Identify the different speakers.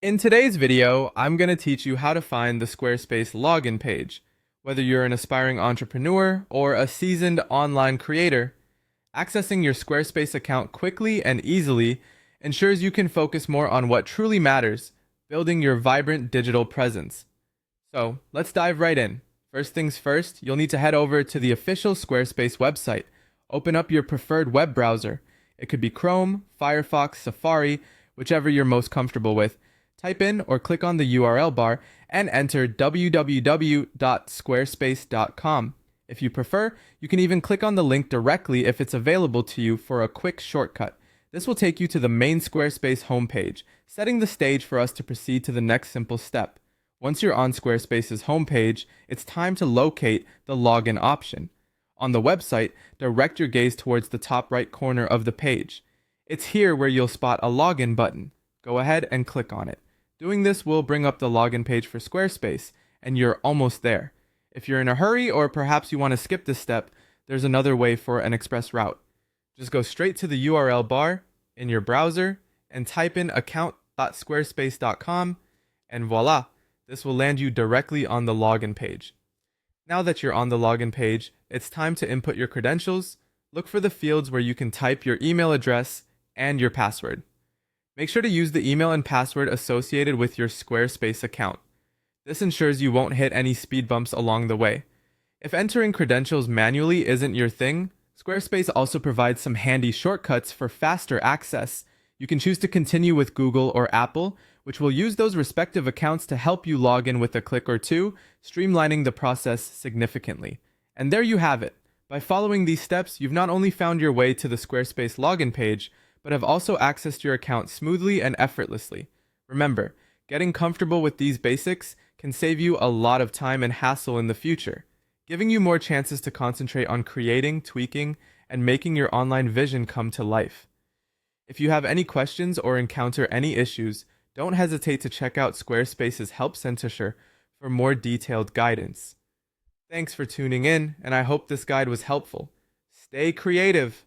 Speaker 1: In today's video, I'm going to teach you how to find the Squarespace login page. Whether you're an aspiring entrepreneur or a seasoned online creator, accessing your Squarespace account quickly and easily ensures you can focus more on what truly matters, building your vibrant digital presence. So, let's dive right in. First things first, you'll need to head over to the official Squarespace website. Open up your preferred web browser. It could be Chrome, Firefox, Safari, whichever you're most comfortable with. Type in or click on the URL bar and enter www.squarespace.com. If you prefer, you can even click on the link directly if it's available to you for a quick shortcut. This will take you to the main Squarespace homepage, setting the stage for us to proceed to the next simple step. Once you're on Squarespace's homepage, it's time to locate the login option. On the website, direct your gaze towards the top right corner of the page. It's here where you'll spot a login button. Go ahead and click on it. Doing this will bring up the login page for Squarespace, and you're almost there. If you're in a hurry or perhaps you want to skip this step, there's another way for an express route. Just go straight to the URL bar in your browser and type in account.squarespace.com, and voila, this will land you directly on the login page. Now that you're on the login page, it's time to input your credentials. Look for the fields where you can type your email address and your password. Make sure to use the email and password associated with your Squarespace account. This ensures you won't hit any speed bumps along the way. If entering credentials manually isn't your thing, Squarespace also provides some handy shortcuts for faster access. You can choose to continue with Google or Apple, which will use those respective accounts to help you log in with a click or two, streamlining the process significantly. And there you have it. By following these steps, you've not only found your way to the Squarespace login page, but have also accessed your account smoothly and effortlessly. Remember, getting comfortable with these basics can save you a lot of time and hassle in the future, giving you more chances to concentrate on creating, tweaking, and making your online vision come to life. If you have any questions or encounter any issues, don't hesitate to check out Squarespace's Help Center for more detailed guidance. Thanks for tuning in, and I hope this guide was helpful. Stay creative!